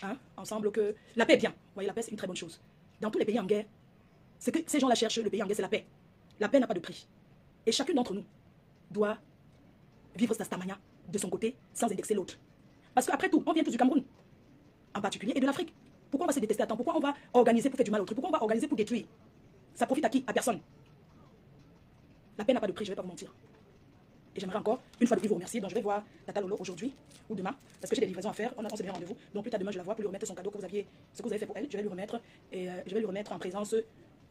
hein, ensemble que la paix est bien. Vous voyez, la paix, c'est une très bonne chose. Dans tous les pays en guerre, ce que ces gens-là cherchent, le pays en guerre, c'est la paix. La paix n'a pas de prix. Et chacun d'entre nous doit vivre sa stamania de son côté sans indexer l'autre. Parce qu'après tout, on vient tous du Cameroun, en particulier, et de l'Afrique. Pourquoi on va se détester à temps? Pourquoi on va organiser pour faire du mal à l'autre? Pourquoi on va organiser pour détruire? Ça profite à qui? À personne. La paix n'a pas de prix, je ne vais pas vous mentir. Et j'aimerais encore, une fois de plus, vous remercier. Donc je vais voir Tata Lolo aujourd'hui ou demain, parce que j'ai des livraisons à faire. On s'est bien rendez-vous. Donc plus tard demain, je la vois pour lui remettre son cadeau que vous aviez, ce que vous avez fait pour elle. Je vais lui remettre, et je vais lui remettre en présence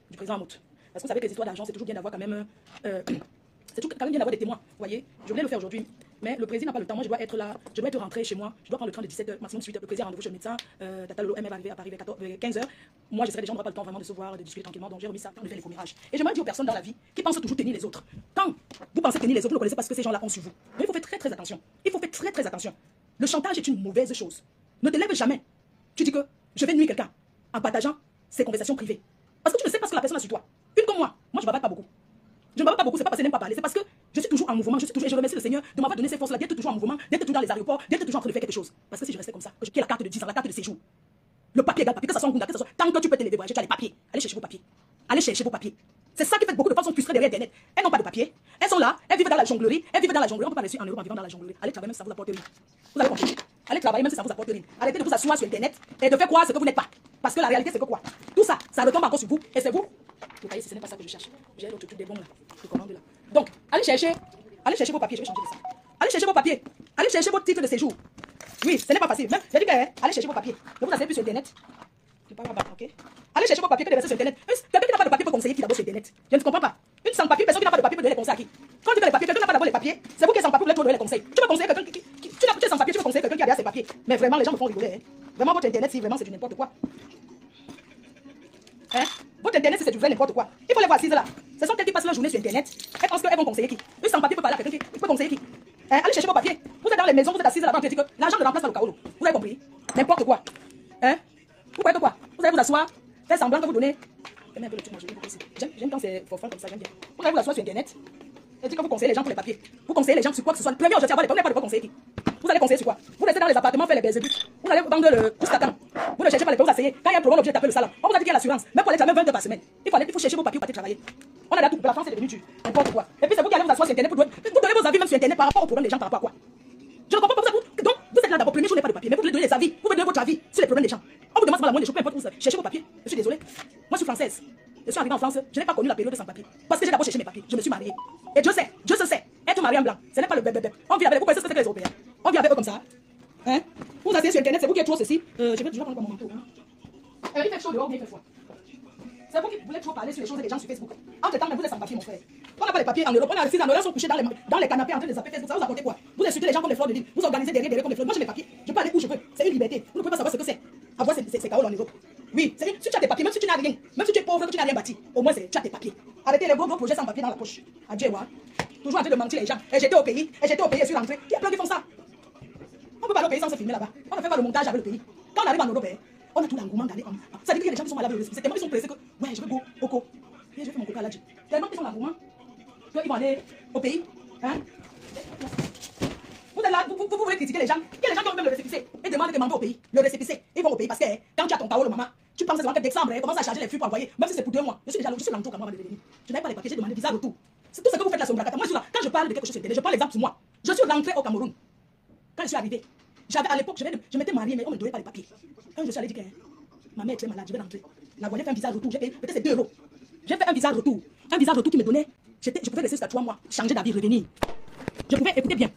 du président Amout. Parce que vous savez que les histoires d'argent, c'est toujours bien d'avoir quand même... c'est toujours quand même bien d'avoir des témoins. Vous voyez, je voulais le faire aujourd'hui. Mais le président n'a pas le temps. Moi, je dois être là. Je dois être rentré chez moi. Je dois prendre le train de 17h, maximum 18h. Le président a rendez-vous chez le médecin. Tata Lolo, elle va arriver à Paris vers 15h. Moi, je serai déjà, on n'aura pas le temps vraiment de se voir, de discuter tranquillement. Donc, j'ai remis ça pour faire les commérages. Et j'aimerais dire aux personnes dans la vie qui pensent toujours tenir les autres. Quand vous pensez tenir les autres, vous ne connaissez pas ce que ces gens-là ont sur vous. Mais il faut faire très, très attention. Il faut faire très, très attention. Le chantage est une mauvaise chose. Ne te lève jamais. Tu dis que je vais nuire quelqu'un en partageant ses conversations privées. Parce que tu ne sais pas ce que la personne a sur toi. Une comme moi ne bavarde pas beaucoup. Je ne bavarde pas beaucoup, c'est pas parce que je n'aime pas parler, c'est parce que je suis toujours en mouvement, et je remercie le Seigneur de m'avoir donné ces forces-là, d'être toujours en mouvement, d'être toujours dans les aéroports, d'être toujours en train de faire quelque chose. Parce que si je restais comme ça, que j'ai la carte de 10 ans, la carte de séjour, le papier égale papier, que ça soit en Gunda, que ça soit... Tant que tu peux te lever, voyager, tu as les papiers. Allez chercher vos papiers. Allez chercher vos papiers. C'est ça qui fait que beaucoup de femmes sont frustrées derrière Internet. Elles n'ont pas de papier. Elles sont là, elles vivent dans la jonglerie, On ne peut pas réussir en Europe en vivant dans la jonglerie. Allez travailler même si ça vous apporte rien. Vous avez compris? Allez travailler même si ça vous apporte rien. Arrêtez de vous asseoir sur Internet et de faire croire ce que vous n'êtes pas. Parce que la réalité, c'est que quoi? Tout ça, ça retombe encore sur vous et c'est vous. Vous voyez, ce n'est pas ça que je cherche. J'ai l'autre truc des bons là. Je commande là. Donc, allez chercher vos papiers. Je vais changer de ça. Allez chercher vos papiers. Allez chercher votre titre de séjour. Oui, ce n'est pas facile. Même, j'ai dit que, allez chercher vos papiers. Ne vous asseyez plus sur Internet. Je ne pas battre, ok? Allez chercher vos papiers que de rester sur Internet. Quelqu'un qui n'a pas de papier peut conseiller qui d'abord sur Internet. Je ne comprends pas. Une sans papier, personne qui n'a pas de papier peut donner les conseils à qui? Quand tu as les papiers, quelqu'un n'a pas d'abord les papiers. C'est vous qui êtes sans papier, vous voulez donner les conseils. Tu peux conseiller quelqu'un qui tu es sans papier, tu peux conseiller quelqu'un qui a déjà ses papiers. Mais vraiment, les gens me font rigoler. Hein? Vraiment, votre Internet, si vraiment c'est du n'importe quoi. Hein? Votre Internet, c'est du vrai n'importe quoi. Il faut les voir assises là. Ce sont elles qui passent leur journée sur Internet. Elles pensent qu'elles vont conseiller qui? Une sans papier peut parler à quelqu'un qui peut conseiller qui? Hein? Allez chercher vos papiers. Vous êtes dans les maisons, vous êtes assises là-bas, vous dites que l'argent ne remplace pas le chaos. Vous avez compris? N'importe quoi. Hein? Vous croyez que quoi? Vous allez vous asseoir, faire semblant que vous donnez. J'aime quand c'est for fun comme ça, j'aime bien. Vous allez vous asseoir sur Internet et dire que vous conseillez les gens pour les papiers. Vous conseillez les gens sur quoi que ce soit. Le premier objectif, avoir les papiers, pas de quoi conseiller qui? Vous allez conseiller sur quoi? Vous restez dans les appartements, faire les belzébuth. Vous allez vendre le couscacan. Vous ne cherchez pas les papiers, vous asseyez. Quand il y a un problème, obligé de taper le salon. On vous a dit qu'il y a l'assurance. Même pour aller travailler 20 heures par semaine. Il faut chercher vos papiers pour partir travailler. On a là tout. La France est devenue dure. N'importe quoi. Et puis c'est vous qui allez vous asseoir sur Internet pour donner vos avis même sur Internet par rapport aux problèmes des gens par rapport à quoi? Je ne comprends pas vous. Donc, vous êtes là d'abord, premier jour, pas de papier. Mais vous voulez donner des avis. Vous voulez donner votre avis sur les problèmes des gens. On vous demande la moindre des choses, peu importe où vous cherchez vos papiers. Je suis désolé. Moi, je suis française. Je suis arrivée en France. Je n'ai pas connu la période sans papier. Parce que j'ai d'abord cherché mes papiers. Je me suis mariée. Et Dieu sait. Être marié en blanc, ce n'est pas le bébé. On vit avec vous, connaissez ce que c'est que les Européens. On vit avec eux comme ça. Hein? Vous asseyez sur Internet, c'est vous qui êtes trop ceci. Je vais toujours prendre mon manteau. Hein? Il fait chaud dehors, bien il fait froid. C'est vous qui voulez toujours parler sur les choses des gens sur Facebook. Entre temps, mais vous êtes sans papier, mon frère. On n'a pas les papiers en Europe. On a 6 ans, ils sont couchés dans les canapés en train de zapper Facebook. Ça vous apporte quoi? Vous insultez les gens comme des fleurs de l'île. Vous organisez derrière comme des fleurs. Moi, j'ai mes papiers. Je peux aller où je veux. C'est une liberté. Vous ne pouvez pas savoir ce que c'est. Avoir ces chaos en Europe. Oui, si tu as des papiers, même si tu n'as rien, même si tu es pauvre, que tu n'as rien bâti, au moins tu as tes papiers. Arrêtez les gros projets sans papier dans la poche. Adieu, moi. Toujours en train de mentir les gens. Et j'étais au pays, je suis rentré. Il y a plein qui font ça. On ne peut pas aller au pays sans se filmer là-bas. On ne fait pas le montage avec le pays. Quand on arrive en Europe, on a tout l'engouement d'aller en. Ça veut dire qu'il y a des gens qui sont malades de l'esprit. C'est tellement qu'ils sont pressés que, ouais, je vais go, coco. Et je vais faire mon coca là. Tellement qu'ils sont l'engouement qu'ils vont aller au pays. Hein? Vous êtes là, vous voulez critiquer les gens. Il y a des gens qui ont même le récépissé et demandent de demander au pays. Le récépissé, ils vont au pays parce que quand tu as ton KO le maman, tu penses que décembre, commence à charger les flux pour envoyer, même si c'est pour 2 mois. Je suis déjà là, je suis l'entour quand même avant de venir. Je n'avais pas les papiers, j'ai demandé visa retour. C'est tout ce que vous faites là sur Mbrakata. Moi, je suis là. Quand je parle de quelque chose, je prends l'exemple sur moi. Je suis rentré au Cameroun. Quand je suis arrivé, j'avais à l'époque, je m'étais mariée, mais on ne me donnait pas les papiers. Quand je suis allé dire que ma mère est très malade, je vais rentrer. La voyage fait un visa retour, j'ai payé peut-être c'est 2 euros. J'ai fait un visa retour. Un visa retour qui me donnait, je pouvais rester jusqu'à 3 mois, changer d'avis, revenir. Je pouvais, écoutez bien.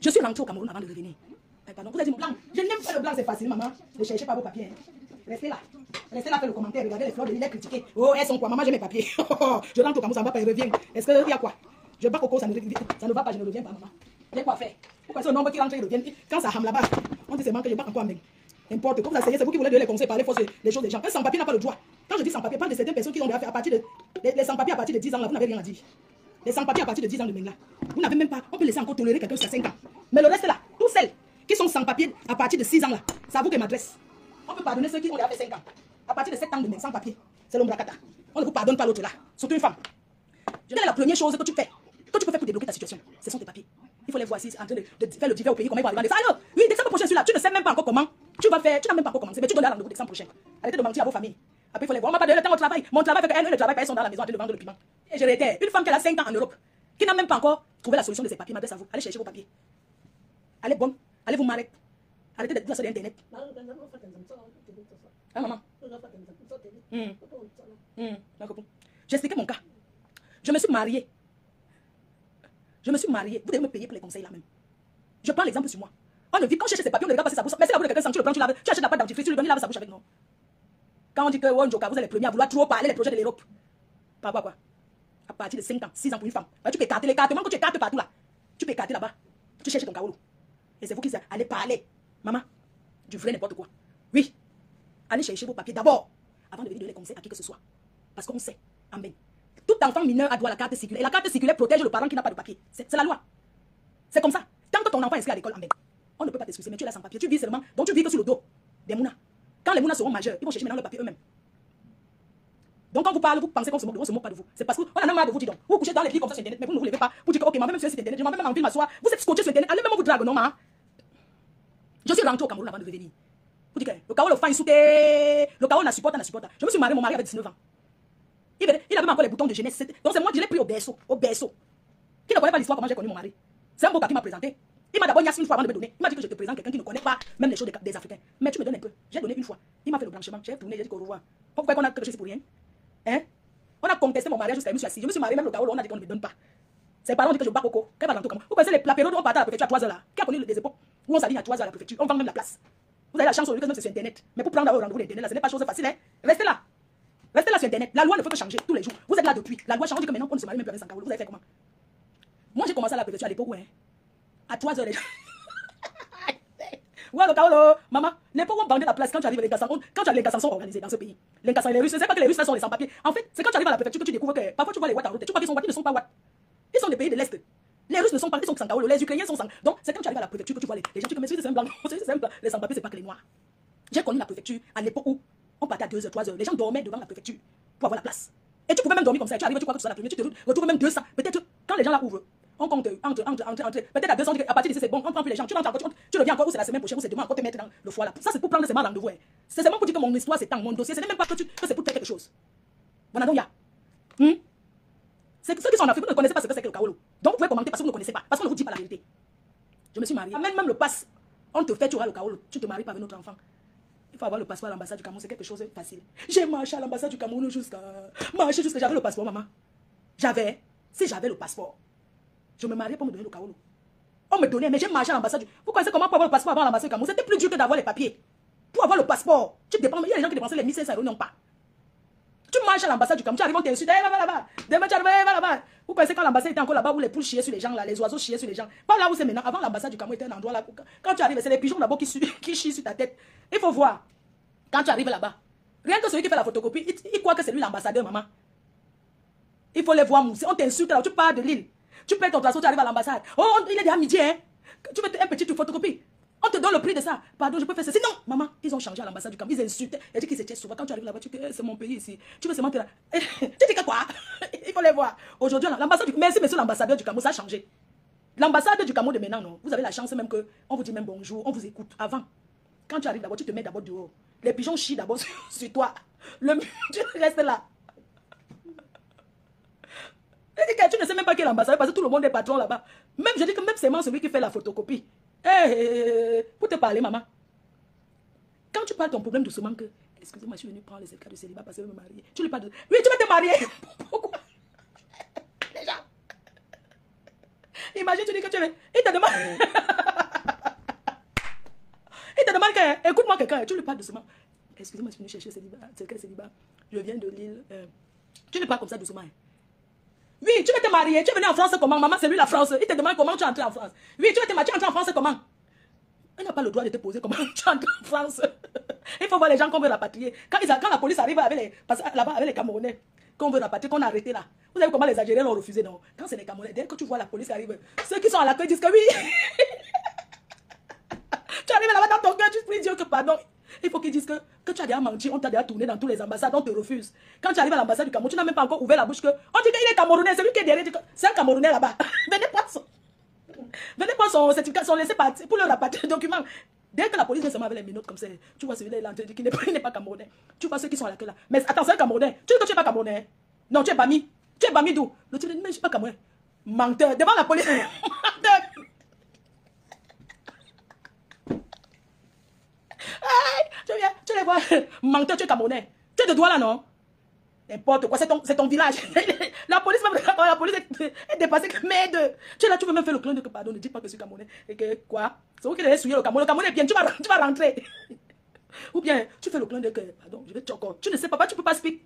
Je suis rentré au Cameroun avant de revenir. Pardon, vous avez dit mon blanc. Je n'aime pas le blanc, c'est facile, maman. Ne cherchez pas vos papiers. Restez là. Restez là, faites le commentaire. Regardez les fleurs de l'île, critiquer. Oh, elles sont quoi? Maman, j'ai mes papiers. Je rentre au Cameroun, ça ne va pas, il revient. Est-ce qu'il y a quoi? Je bats coco, ça ne va pas, je ne reviens pas, maman. J'ai quoi faire? Pourquoi c'est un nombre qui rentre et revient? Quand ça rame là-bas, on dit seulement que je bats encore avec. N'importe quoi, vous asseyez, c'est vous qui voulez donner les conseils, parler les choses des gens. Un sans-papier n'a pas le droit. Quand je dis sans-papier, parle de certaines personnes qui ont déjà fait à partir de. Les sans-papiers à partir de 10 ans, là, vous n'avez rien à dire. Les sans-papiers à partir de 10 ans de Mengla. Vous n'avez même pas. On peut laisser encore tolérer quelqu'un jusqu'à 5 ans. Mais le reste là, tous celles qui sont sans papier à partir de 6 ans là, c'est à vous qui m'adresse. On peut pardonner ceux qui ont déjà fait 5 ans. À partir de 7 ans de sans papier, c'est l'Ombrakata. On ne vous pardonne pas l'autre là. Surtout une femme. Je dirais la première chose que tu fais, que tu peux faire pour débloquer ta situation, ce sont tes papiers. Il faut les voir ici en train de faire le divers au pays, comment ils vont arriver. Alors, oui, décembre prochain, je suis là. Tu ne sais même pas encore comment Tu vas faire, tu n'as même pas encore commencé, mais tu donnes la rendez-vous décembre prochain. Arrêtez de mentir à vos familles. Après, il faut les voir. On m'a pas donné le temps au travail. Mon travail fait qu'elles ne travaillent pas, elles sont dans la maison en train de vendre le piment. Et je l'étais. Une femme qui a 5 ans en Europe, qui n'a même pas encore trouvé la solution de ses papiers, m'adresse à vous. Allez chercher vos papiers. Allez, bon, allez vous marrer. Arrêtez d'être sur Internet. Ah, maman. J'ai expliqué mon cas. Je me suis mariée. Je me suis mariée. Vous devez me payer pour les conseils là même. Je prends l'exemple sur moi. On ne vit quand chercher ses papiers, on ne regarde pas sa bouche. Mais si la bouche de quelqu'un sent, tu le prends, tu laves, tu achètes la pâte dentifrice, tu le donnes, il lave sa bouche avec nous. Quand on dit que Wonjoka, vous êtes les premiers à vouloir trop parler les projets de l'Europe. Par rapport à quoi? À partir de 5 ans, 6 ans pour une femme. Tu peux écarter les cartes, même quand tu écartes partout là. Tu peux écarter là-bas. Tu cherches ton kaolo. Et c'est vous qui allez parler. Maman, du vrai n'importe quoi. Oui. Allez chercher vos papiers d'abord, avant de venir donner les conseils à qui que ce soit. Parce qu'on sait, amen. Tout enfant mineur a droit à la carte circulaire. Et la carte circulaire protège le parent qui n'a pas de papier. C'est la loi. C'est comme ça. Tant que ton enfant est inscrit à l'école, amen. On ne peut pas t'excuser, mais tu es là sans papier. Tu vis seulement, donc tu vis que sur le dos des mounas. Quand les mounas seront majeurs, ils vont chercher maintenant le papier eux-mêmes. Donc quand vous parlez, vous pensez qu'on se moque de vous, on se moque pas de vous. C'est parce qu'on en a marre de vous, dis donc. Vous couchez dans les lits comme ça sur Internet, mais vous ne vous levez pas. Vous dites que, ok, moi même sur cet Internet, je m'en vais même envie de m'asseoir. Vous êtes scotché sur Internet, allez même vous drague, non, maman. Je suis rentré au Cameroun avant de revenir. Vous dites que le Cameroun, le fan, il souté. Le Cameroun, la supporte. Je me suis marié, mon mari avait 19 ans. Il avait même encore les boutons de jeunesse. Donc c'est moi qui l'ai pris au berceau. Au berceau. Qui ne connaît pas l'histoire, comment j'ai connu mon mari. C'est un beau gars qui m'a présenté. Il m'a d'abord yassé une fois avant de me donner. Il m'a dit que je te présente quelqu'un qui ne connaît pas même les choses des Africains. Mais tu me donnes un peu. J'ai donné une fois. Il m'a fait le blanchiment. J'ai tourné, j'ai dit au revoir. Pourquoi qu'on a quelque chose pour rien? Hein? On a contesté mon mariage jusqu'à je me suis assis. Je me suis marié même le Cameroun, on a dit qu'on ne me donne pas. Ses parents ont dit que je bats coco. Qu'elle va dans tout comme. Vous pensez la période où on partait à la préfecture à 3 heures là? Qui a connu des époques où on s'aligne à 3 heures à la préfecture? On vend même la place. Vous avez la chance aujourd'hui que c'est sur Internet. Mais pour prendre un rendez-vous d'Internet, ce n'est pas chose facile. Hein? Restez là. Restez là sur Internet. La loi ne peut que changer tous les jours. Vous êtes là depuis. La loi change, dit que maintenant on ne se marie même plus avec Sankara. Vous avez fait comment? Moi j'ai commencé à la préfecture à l'époque où, hein, à 3 heures les gens. Ouais, le Kaolo, maman, l'époque où on bandait la place quand tu arrives à l'Incassant, quand tu as l'Incassant sont organisés dans ce pays. L'Incassant et les Russes, c'est pas que les Russes sont les sans-papiers. En fait, c'est quand tu arrives à la préfecture que tu découvres que parfois tu vois les Ouatt en route. Tu vois qu'ils sont Ouatt, ils ne sont pas Ouatt. Ils sont des pays de l'Est. Les Russes ne sont pas, ils sont sans Kaolo, les Ukrainiens sont sans. Donc c'est quand tu arrives à la préfecture que tu vois les gens, tu dis, mais c'est un blanc, c'est un blanc. Les sans-papiers, c'est pas que les noirs. J'ai connu la préfecture à l'époque où on partait à 2 heures, 3 heures. Les gens dormaient devant la préfecture pour avoir la place. Et tu pouvais même dormir comme ça. Tu arrives, tu crois que tu sois la première, tu te retrouves même 200. Peut-être quand les gens la ouvrent. On compte entre. Peut-être à 200, à partir d'ici c'est bon, on prend plus les gens. Tu rentres encore, tu reviens encore, ou c'est la semaine prochaine, ou c'est demain, encore te mettre dans le foie là. Ça c'est pour prendre seulement rendez-vous. C'est seulement pour dire que mon histoire c'est mon dossier. Ce n'est même pas que c'est pour faire quelque chose. Voilà donc il y a. C'est ceux qui sont en Afrique, vous ne connaissez pas ce que c'est que le Kaolo. Donc vous pouvez commenter parce que vous ne connaissez pas, parce qu'on ne vous dit pas la vérité. Je me suis mariée. Même le passe, on te fait, tu auras le Kaolo. Tu te maries pas avec notre enfant. Il faut avoir le passeport à l'ambassade du Cameroun, c'est quelque chose de facile. J'ai marché à l'ambassade du Cameroun jusqu'à j'avais le passeport, maman. Si j'avais le passeport. Je me mariais pour me donner le Kaolo. On me donnait, mais j'ai marché à l'ambassade du... Vous connaissez comment pour avoir le passeport avant l'ambassade du Cameroun? C'était plus dur que d'avoir les papiers. Pour avoir le passeport, tu dépends, il y a des gens qui dépensaient les 1500 €, n'ont pas. Tu marches à l'ambassade du Cameroun, tu arrives, on t'insulte, va là-bas. Demain, tu arrives, va là-bas. Vous pensez quand l'ambassade était encore là-bas où les poules chiaient sur les gens, là, les oiseaux chiaient sur les gens. Pas là où c'est maintenant. Avant, l'ambassade du Cameroun était un endroit là. Quand tu arrives, c'est les pigeons d'abord qui chient sur ta tête. Il faut voir. Quand tu arrives là-bas, rien que celui qui fait la photocopie, il croit que c'est lui l'ambassadeur, maman. Il faut les voir mousser. On t'insulte là, tu pars de l'île. Tu payes ton transport, tu arrives à l'ambassade. Oh, il est déjà midi, hein. Tu veux un petit photocopie. On te donne le prix de ça. Pardon, je peux faire ceci. Non, maman, ils ont changé à l'ambassade du Cameroun. Ils insultent. Ils disent qu'ils étaient souvent. Quand tu arrives là-bas, tu dis que c'est mon pays ici. Tu veux seulement te là. Tu dis que quoi? Il faut les voir. Aujourd'hui, l'ambassade du Cameroun. Merci, monsieur l'ambassadeur du Cameroun, ça a changé. L'ambassade du Cameroun de maintenant, non. Vous avez la chance même que on vous dit même bonjour, on vous écoute. Avant, quand tu arrives d'abord, tu te mets d'abord dehors. Les pigeons chient d'abord sur toi. Tu restes là. Tu ne sais même pas qui est l'ambassadeur parce que tout le monde est patron là-bas. Même, je dis que même c'est moi celui qui fait la photocopie. Pour te parler, maman. Quand tu parles ton problème doucement que, excusez-moi, je suis venue prendre les certificats de célibat parce que je veux me marier. Tu lui parles de... Oui, tu vas te marier. Pourquoi? Les gens. Imagine, tu dis que tu veux... Il te demande... Il te demande que... Écoute-moi quelqu'un, tu lui parles doucement. Excusez-moi, je suis venue chercher le célibat. C'est quel célibat? Je viens de Lille. Tu lui parles comme ça doucement. Oui, tu vas te marier. Tu es venu en France comment? Maman, c'est lui la France. Il te demande comment tu es entré en France. Oui, tu vas te marier. Tu es entré en France comment? Elle n'a pas le droit de te poser comment tu es entré en France. Il faut voir les gens qu'on veut rapatrier. Quand la police arrive là-bas avec les Camerounais, qu'on veut rapatrier, qu'on a arrêté là. Vous savez comment les Algériens l'ont refusé, non? Quand c'est les Camerounais, dès que tu vois la police arrive, ceux qui sont à l'accueil disent que oui. Tu arrives là-bas dans ton cœur, tu pries Dieu que pardon. Il faut qu'ils disent que tu as déjà menti, on t'a déjà tourné dans tous les ambassades, on te refuse. Quand tu arrives à l'ambassade du Cameroun, tu n'as même pas encore ouvert la bouche que... On dit qu'il est Camerounais, c'est lui qui est derrière. C'est un Camerounais là-bas. Venez prendre son certificat, son laissez partir pour le rapatrier document. Dès que la police vient seulement avec les minottes comme ça, tu vois celui-là qui n'est pas camerounais. Tu vois ceux qui sont à la queue là. Mais attends, c'est un camerounais. Tu dis que tu n'es pas camerounais. Non, tu es Bami. Tu es Bami d'où? Le type dit, mais je ne suis pas camerounais. Menteur. Devant la police. Menteur. Tu les vois. Menteur, tu es camerounais. Tu es de toi là, non? N'importe quoi, c'est ton village. La police est dépassée. Merde. Tu es là, tu veux même faire le clan de que pardon, ne dis pas que je suis camerounais. Et que quoi? C'est vous qui devez souiller le Cameroun. Le Cameroun est bien, tu vas rentrer. Ou bien, tu fais le clan de que pardon, je vais choquer. Tu ne sais pas, tu ne peux pas speak.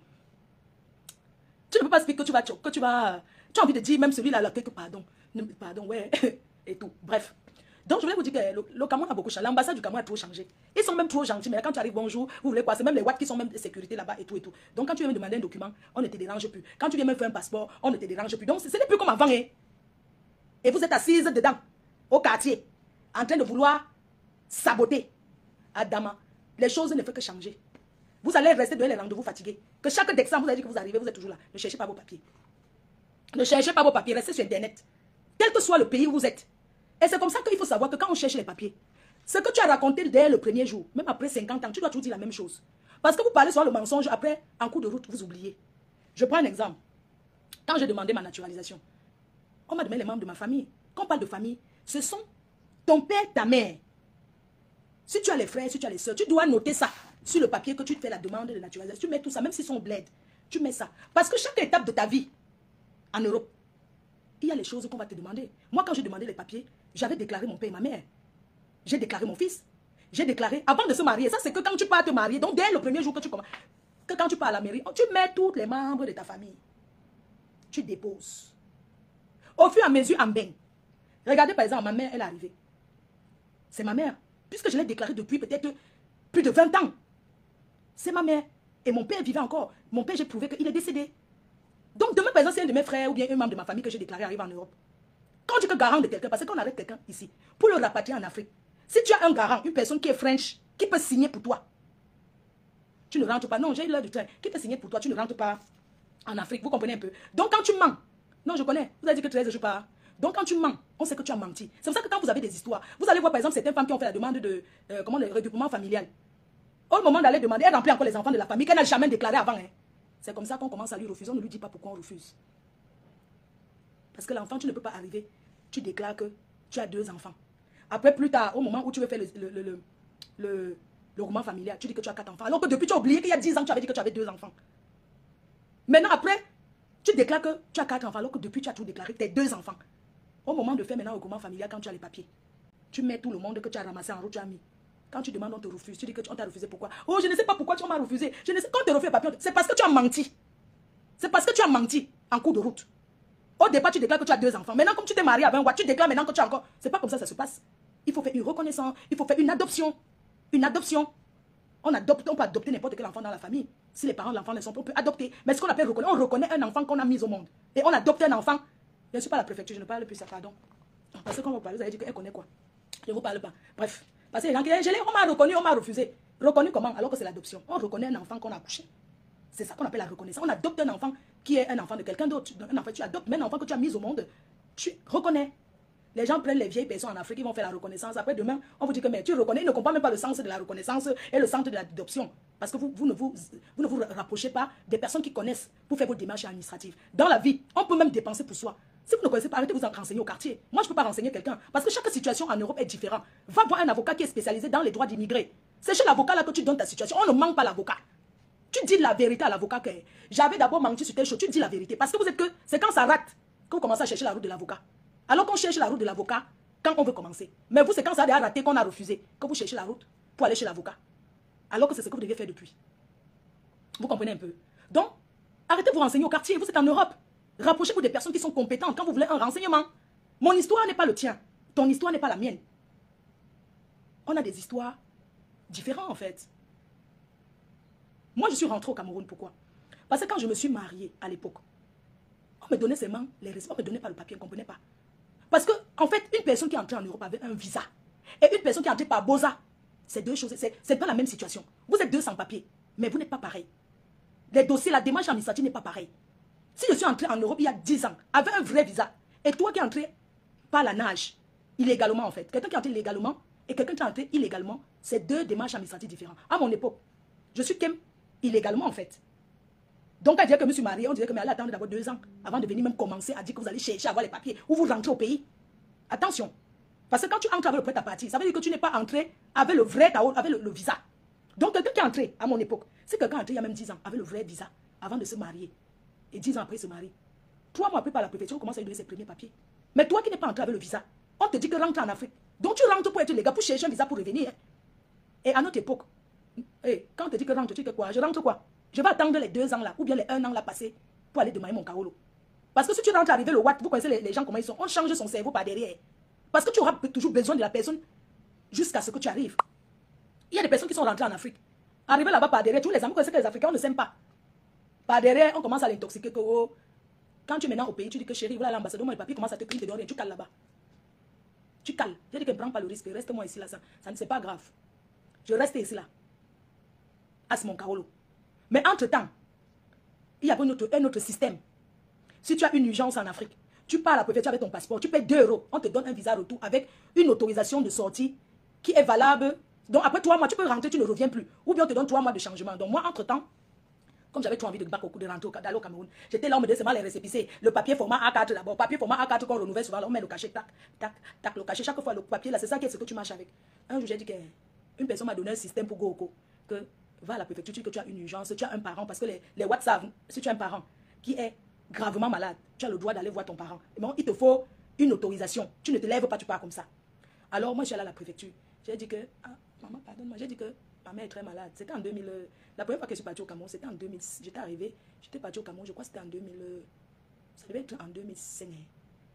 Tu ne peux pas speak que tu vas choquer, tu as envie de dire même celui-là, que pardon. Pardon, ouais. Et tout. Bref. Donc, je voulais vous dire que le Cameroun a beaucoup changé. L'ambassade du Cameroun a trop changé. Ils sont même trop gentils. Mais quand tu arrives, bonjour, vous voulez quoi? C'est même les WAT qui sont même de sécurité là-bas et tout et tout. Donc, quand tu viens me demander un document, on ne te dérange plus. Quand tu viens même faire un passeport, on ne te dérange plus. Donc, ce n'est plus comme avant. Hein. Et vous êtes assise dedans, au quartier, en train de vouloir saboter Adama. Les choses ne font que changer. Vous allez rester devant les rendez-vous fatigués. Que chaque décembre, vous avez dit que vous arrivez, vous êtes toujours là. Ne cherchez pas vos papiers. Ne cherchez pas vos papiers. Restez sur Internet. Quel que soit le pays où vous êtes. Et c'est comme ça qu'il faut savoir que quand on cherche les papiers, ce que tu as raconté dès le premier jour, même après 50 ans, tu dois toujours dire la même chose. Parce que vous parlez sur le mensonge, après, en cours de route, vous oubliez. Je prends un exemple. Quand j'ai demandé ma naturalisation, on m'a demandé les membres de ma famille. Quand on parle de famille, ce sont ton père, ta mère. Si tu as les frères, si tu as les soeurs, tu dois noter ça sur le papier que tu te fais la demande de naturalisation. Tu mets tout ça, même s'ils sont bled. Tu mets ça. Parce que chaque étape de ta vie en Europe, il y a les choses qu'on va te demander. Moi, quand j'ai demandé les papiers, j'avais déclaré mon père et ma mère. J'ai déclaré mon fils. J'ai déclaré, avant de se marier, ça c'est que quand tu pars te marier, donc dès le premier jour que tu commences, que quand tu pars à la mairie, tu mets tous les membres de ta famille. Tu déposes. Au fur et à mesure, en bain. Regardez par exemple, ma mère, elle est arrivée. C'est ma mère. Puisque je l'ai déclaré depuis peut-être plus de 20 ans. C'est ma mère. Et mon père vivait encore. Mon père, j'ai prouvé qu'il est décédé. Donc demain, par exemple, c'est un de mes frères ou bien un membre de ma famille que j'ai déclaré arrive en Europe. Quand tu es garant de quelqu'un, parce qu'on arrête quelqu'un ici, pour le rapatrier en Afrique, si tu as un garant, une personne qui est French, qui peut signer pour toi, tu ne rentres pas. Non, j'ai eu l'heure du train. Qui peut signer pour toi, tu ne rentres pas en Afrique. Vous comprenez un peu? Donc quand tu mens, non, je connais, vous avez dit que 13 jours pas. Donc quand tu mens, on sait que tu as menti. C'est pour ça que quand vous avez des histoires, vous allez voir par exemple certaines femmes qui ont fait la demande de le regroupement familial. Au moment d'aller demander, elle remplit encore les enfants de la famille qu'elle n'a jamais déclaré avant. Hein. C'est comme ça qu'on commence à lui refuser. On ne lui dit pas pourquoi on refuse. Parce que l'enfant, tu ne peux pas arriver. Tu déclares que tu as 2 enfants. Après, plus tard, au moment où tu veux faire le regroupement familial, tu dis que tu as 4 enfants. Alors que depuis, tu as oublié qu'il y a 10 ans, tu avais dit que tu avais 2 enfants. Maintenant, après, tu déclares que tu as 4 enfants, alors que depuis, tu as tout déclaré, tes 2 enfants. Au moment de faire maintenant le regroupement familial, quand tu as les papiers, tu mets tout le monde que tu as ramassé en route, tu as mis. Quand tu demandes, on te refuse. Tu dis qu'on t'a refusé. Pourquoi? Oh, je ne sais pas pourquoi tu m'as refusé. Je ne sais. Quand on te refuse les papiers, c'est parce que tu as menti. C'est parce que tu as menti en cours de route. Au départ, tu déclares que tu as 2 enfants. Maintenant, comme tu t'es marié avec un roi, tu déclares maintenant que tu as encore... C'est pas comme ça se passe. Il faut faire une reconnaissance. Il faut faire une adoption. Une adoption. On peut adopter n'importe quel enfant dans la famille. Si les parents de l'enfant ne sont pas, on peut adopter. Mais ce qu'on appelle reconnaître, on reconnaît un enfant qu'on a mis au monde. Et on adopte un enfant. Je ne suis pas à la préfecture, je ne parle plus ça, pardon. Parce que quand vous parlez, vous avez dit qu'elle connaît quoi? Je ne vous parle pas. Bref. Parce que les gens qui disent, on m'a reconnu, on m'a refusé. Reconnu comment? Alors que c'est l'adoption. On reconnaît un enfant qu'on a accouché. C'est ça qu'on appelle la reconnaissance. On adopte un enfant qui est un enfant de quelqu'un d'autre. Un enfant, tu adoptes, mais un enfant que tu as mis au monde, tu reconnais. Les gens prennent les vieilles personnes en Afrique, ils vont faire la reconnaissance. Après, demain, on vous dit que mais tu reconnais. Ils ne comprennent même pas le sens de la reconnaissance et le sens de l'adoption. Parce que vous ne vous rapprochez pas des personnes qui connaissent pour faire vos démarches administratives. Dans la vie, on peut même dépenser pour soi. Si vous ne connaissez pas, arrêtez de vous en renseigner au quartier. Moi, je ne peux pas renseigner quelqu'un. Parce que chaque situation en Europe est différente. Va voir un avocat qui est spécialisé dans les droits d'immigrés. C'est chez l'avocat là que tu donnes ta situation. On ne manque pas l'avocat. Tu dis la vérité à l'avocat que j'avais d'abord menti sur telle chose. Tu dis la vérité. Parce que vous êtes que c'est quand ça rate que vous commencez à chercher la route de l'avocat. Alors qu'on cherche la route de l'avocat quand on veut commencer. Mais vous, c'est quand ça a raté qu'on a refusé que vous cherchez la route pour aller chez l'avocat. Alors que c'est ce que vous deviez faire depuis. Vous comprenez un peu? Donc, arrêtez de vous renseigner au quartier. Vous êtes en Europe. Rapprochez-vous des personnes qui sont compétentes quand vous voulez un renseignement. Mon histoire n'est pas le tien. Ton histoire n'est pas la mienne. On a des histoires différentes en fait. Moi, je suis rentrée au Cameroun. Pourquoi? Parce que quand je me suis mariée à l'époque, on me donnait seulement les récits. On ne me donnait pas le papier, on ne comprenait pas. Parce que, en fait, une personne qui est entrée en Europe avait un visa. Et une personne qui est entrée par Bosa, c'est deux choses. C'est pas la même situation. Vous êtes 2 sans papier, mais vous n'êtes pas pareil. Les dossiers, la démarche administrative n'est pas pareille. Si je suis entrée en Europe il y a 10 ans, avec un vrai visa, et toi qui es entré par la nage, illégalement en fait, quelqu'un qui est entré illégalement, et quelqu'un qui est entré illégalement, c'est deux démarches administratives différentes. À mon époque, je suis Kem illégalement en fait. Donc, à dire que je me suis mariée, on dirait que mais allez attendre d'abord 2 ans avant de venir même commencer à dire que vous allez chercher à avoir les papiers ou vous rentrez au pays. Attention. Parce que quand tu entres avec le prêt à partir, ça veut dire que tu n'es pas entré avec le vrai KO, avec le visa. Donc, quelqu'un qui est entré à mon époque, si quelqu'un est entré il y a même 10 ans avec le vrai visa avant de se marier, et 10 ans après se marier, 3 mois après par la préfecture, on commence à lui donner ses premiers papiers. Mais toi qui n'es pas entré avec le visa, on te dit que rentre en Afrique. Donc tu rentres pour être légal, pour chercher un visa pour revenir. Et à notre époque, quand on te dit que rentre, tu dis que quoi? Je rentre quoi? Je vais attendre les 2 ans là, ou bien les 1 an là passé pour aller demander mon Kaolo. Parce que si tu rentres arriver le Watt, vous connaissez les gens comment ils sont, on change son cerveau par derrière. Parce que tu auras toujours besoin de la personne jusqu'à ce que tu arrives. Il y a des personnes qui sont rentrées en Afrique. Arriver là-bas par derrière, tous les amis connaissent que les Africains, on ne s'aime pas. Par derrière, on commence à l'intoxiquer. Quand tu es maintenant au pays, tu dis que chérie, voilà l'ambassadeur, moi le papier commence à te crier, te donne rien, tu cales là-bas. Tu cales. Je dis que ne prends pas le risque, reste-moi ici là, ça ne c'est pas grave. Je reste ici là. As mon Kaolo. Mais entre-temps, il y a un autre système. Si tu as une urgence en Afrique, tu pars à la préfecture avec ton passeport, tu payes 2 €, on te donne un visa retour avec une autorisation de sortie qui est valable. Donc après 3 mois, tu peux rentrer, tu ne reviens plus. Ou bien on te donne 3 mois de changement. Donc moi, entre-temps, comme j'avais trop envie de rentrer d'aller au Cameroun, j'étais là, on me disait seulement les récépissés. Le papier format A4 d'abord. Papier format A4 qu'on renouvelle souvent, là, on met le cachet, tac, tac, tac, le cachet. Chaque fois, le papier là, c'est ça qui est ce que tu marches avec. Un jour, j'ai dit qu'une personne m'a donné un système pour Goko. Que va à la préfecture, tu dis que tu as une urgence, tu as un parent, parce que les WhatsApp, si tu as un parent qui est gravement malade, tu as le droit d'aller voir ton parent. Bon, il te faut une autorisation. Tu ne te lèves pas, tu pars comme ça. Alors, moi, je suis allée à la préfecture. J'ai dit que, maman, pardonne-moi, j'ai dit que ma mère est très malade. C'était en 2000. La première fois que je suis partie au Cameroun, c'était en 2000. J'étais arrivée, j'étais partie au Cameroun, je crois que c'était en 2000. Ça devait être en 2005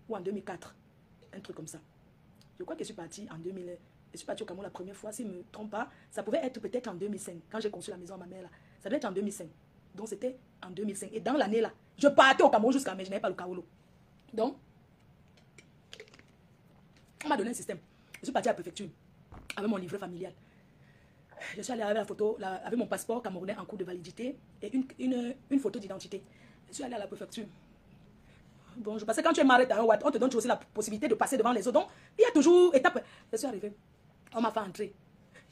ou en 2004. Un truc comme ça. Je crois que je suis partie en 2000. Je suis partie au Cameroun la première fois, si je ne me trompe pas. Ça pouvait être peut-être en 2005, quand j'ai construit la maison à ma mère là. Ça devait être en 2005. Donc c'était en 2005. Et dans l'année là, je partais au Cameroun jusqu'à mais je n'avais pas le Kaolo. Donc, on m'a donné un système. Je suis partie à la préfecture avec mon livret familial. Je suis allée avec la photo, avec mon passeport camerounais en cours de validité et une photo d'identité. Je suis allée à la préfecture. Bon, parce que quand tu es marié, on te donne aussi la possibilité de passer devant les autres. Donc, il y a toujours étape. Je suis arrivée. On m'a fait entrer.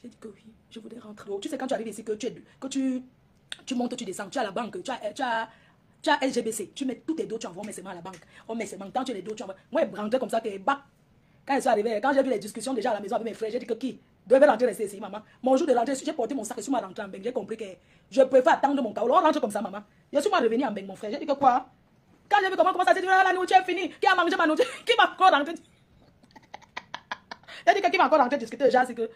J'ai dit que oui, je voudrais rentrer. Tu sais, quand tu arrives ici, que tu montes, tu descends, tu as la banque, tu as SGBC. Tu mets tous tes dos, tu envoies, on met seulement à la banque. On met seulement, quand tu as les dos, tu envoies. Moi, je rentrais comme ça, que bah. Quand je suis arrivée, quand j'ai vu les discussions déjà à la maison avec mes frères, j'ai dit que qui devait rentrer rester ici, maman. Mon jour de rentrer, j'ai porté mon sac et je suis rentrée en Beng. J'ai compris que je préfère attendre mon cas. On rentre comme ça, maman. Je suis revenu en Beng, mon frère. J'ai dit que quoi? Quand j'ai vu comment ça s'est dit, la nourriture est finie. Qui a mangé ma nourriture? Qui va encore rentrer? J'ai dit que qui va encore rentrer discuter déjà, c'est que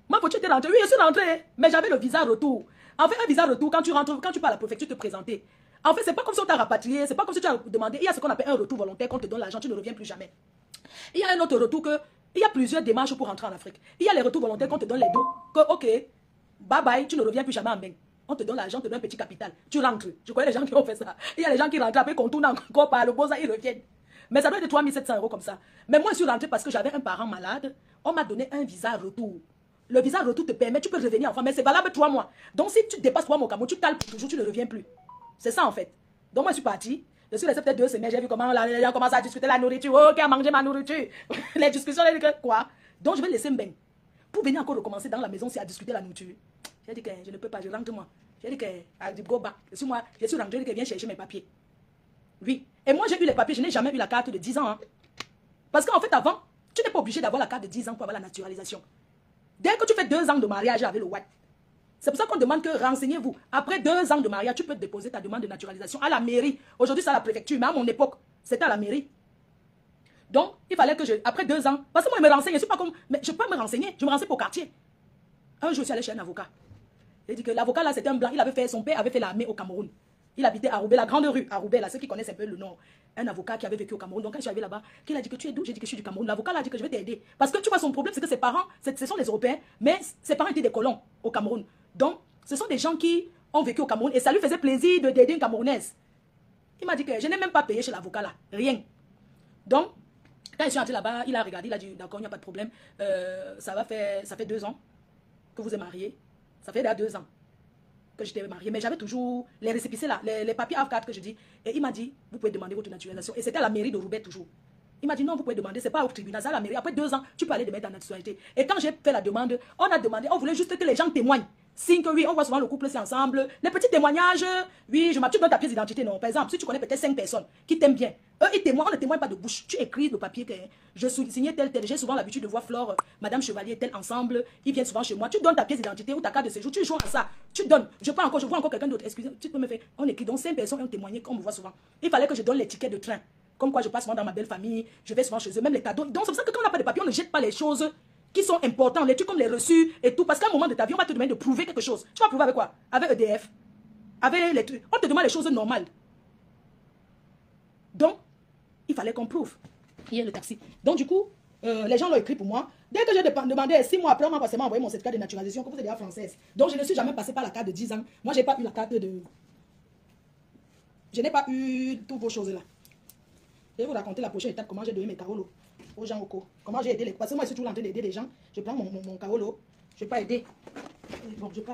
ma voiture était rentrée. Oui, je suis rentrée, mais j'avais le visa retour. En fait, un visa retour, quand tu rentres, quand tu pars à la préfecture te présenter. En fait, c'est pas comme si on t'a rapatrié, c'est pas comme si tu as demandé. Il y a ce qu'on appelle un retour volontaire, qu'on te donne l'argent, tu ne reviens plus jamais. Il y a un autre retour que, il y a plusieurs démarches pour rentrer en Afrique. Il y a les retours volontaires qu'on te donne les dos, que ok, bye bye, tu ne reviens plus jamais en Beng. On te donne l'argent, on te donne un petit capital. Tu rentres. Je connais les gens qui ont fait ça. Il y a les gens qui rentrent après qu'on tourne encore par le beau ça, ils reviennent. Mais ça doit être 3700 € comme ça. Mais moi, je suis rentrée parce que j'avais un parent malade. On m'a donné un visa retour. Le visa retour te permet, tu peux revenir enfin, mais c'est valable 3 mois. Donc si tu dépasses 3 mois au Cameroun, tu cales pour toujours, tu ne reviens plus. C'est ça en fait. Donc moi, je suis partie. Je suis restée peut-être 2 semaines, j'ai vu comment les gens commencent à discuter la nourriture. Oh, qui a mangé ma nourriture? Les discussions, j'ai dit que quoi? Donc je vais laisser Mbeng. Pour venir encore recommencer dans la maison, c'est à discuter la nourriture. J'ai dit que je ne peux pas, je rentre moi. J'ai dit que, I go back. Je suis rentrée, j'ai dit que viens chercher mes papiers. Oui. Et moi, j'ai eu les papiers, je n'ai jamais eu la carte de 10 ans. Hein. Parce qu'en fait, avant, tu n'es pas obligé d'avoir la carte de 10 ans pour avoir la naturalisation. Dès que tu fais 2 ans de mariage avec le Watt, c'est pour ça qu'on demande que renseignez-vous. Après 2 ans de mariage, tu peux déposer ta demande de naturalisation à la mairie. Aujourd'hui, c'est à la préfecture, mais à mon époque, c'était à la mairie. Donc, il fallait que après 2 ans, parce que moi, je me renseigne, je suis pas comme, mais je peux pas me renseigner, je me renseigne pour quartier. Un jour, je suis allé chez un avocat. Il dit que l'avocat là, c'était un blanc, son père avait fait l'armée au Cameroun. Il habitait à Roubaix, la grande rue, à Roubaix, là, ceux qui connaissent un peu le nom. Un avocat qui avait vécu au Cameroun. Donc, quand je suis arrivé là-bas, il a dit que tu es d'où? J'ai dit que je suis du Cameroun. L'avocat a dit que je vais t'aider. Parce que tu vois, son problème, c'est que ses parents, ce sont les Européens, mais ses parents étaient des colons au Cameroun. Donc, ce sont des gens qui ont vécu au Cameroun et ça lui faisait plaisir d'aider une Camerounaise. Il m'a dit que je n'ai même pas payé chez l'avocat là, rien. Donc, quand je suis entré là-bas, il a regardé, il a dit d'accord, il n'y a pas de problème. Ça fait 2 ans que vous êtes mariés. Ça fait déjà 2 ans que j'étais mariée, mais j'avais toujours les récépissés là, les papiers A4 que je dis. Et il m'a dit, vous pouvez demander votre naturalisation. Et c'était à la mairie de Roubaix toujours. Il m'a dit non, vous pouvez demander, c'est pas au tribunal, ça à la mairie. Après 2 ans, tu peux aller demander ta nationalité. Et quand j'ai fait la demande, on a demandé, on voulait juste que les gens témoignent. Signe que oui, on voit souvent le couple, c'est ensemble. Les petits témoignages, oui, tu donnes ta pièce d'identité, non. Par exemple, si tu connais peut-être 5 personnes qui t'aiment bien, eux, ils témoignent, on ne témoigne pas de bouche. Tu écris le papier que je signais tel. J'ai souvent l'habitude de voir Flore, Madame Chevalier, tel ensemble. Ils viennent souvent chez moi. Tu donnes ta pièce d'identité ou ta carte de séjour, tu joues à ça. Tu donnes. Je vois encore quelqu'un d'autre. Excusez, tu peux me faire. On écrit, donc 5 personnes ont témoigné, qu'on me voit souvent. Il fallait que je donne les tickets de train. Comme quoi je passe souvent dans ma belle famille, je vais souvent chez eux, même les cadeaux. Donc c'est pour ça que quand on n'a pas de papier, on ne jette pas les choses qui sont importantes, les trucs comme les reçus et tout. Parce qu'à un moment de ta vie, on va te demander de prouver quelque chose. Tu vas prouver avec quoi? Avec EDF. Avec les trucs. On te demande les choses normales. Donc, il fallait qu'on prouve. Hier, le taxi. Donc du coup, les gens l'ont écrit pour moi. Dès que j'ai demandé 6 mois après, on m'a envoyé mon certificat de naturalisation, comme vous êtes déjà française. Donc je ne suis jamais passée par la carte de 10 ans. Moi, je n'ai pas eu la carte de... Je n'ai pas eu toutes vos choses là. Je vais vous raconter la prochaine étape, comment j'ai donné mes carolos aux gens au co. Comment j'ai aidé les... Parce que moi, je suis toujours en train d'aider les gens. Je prends mon carolo. Je ne vais pas aider. Bon, je prends...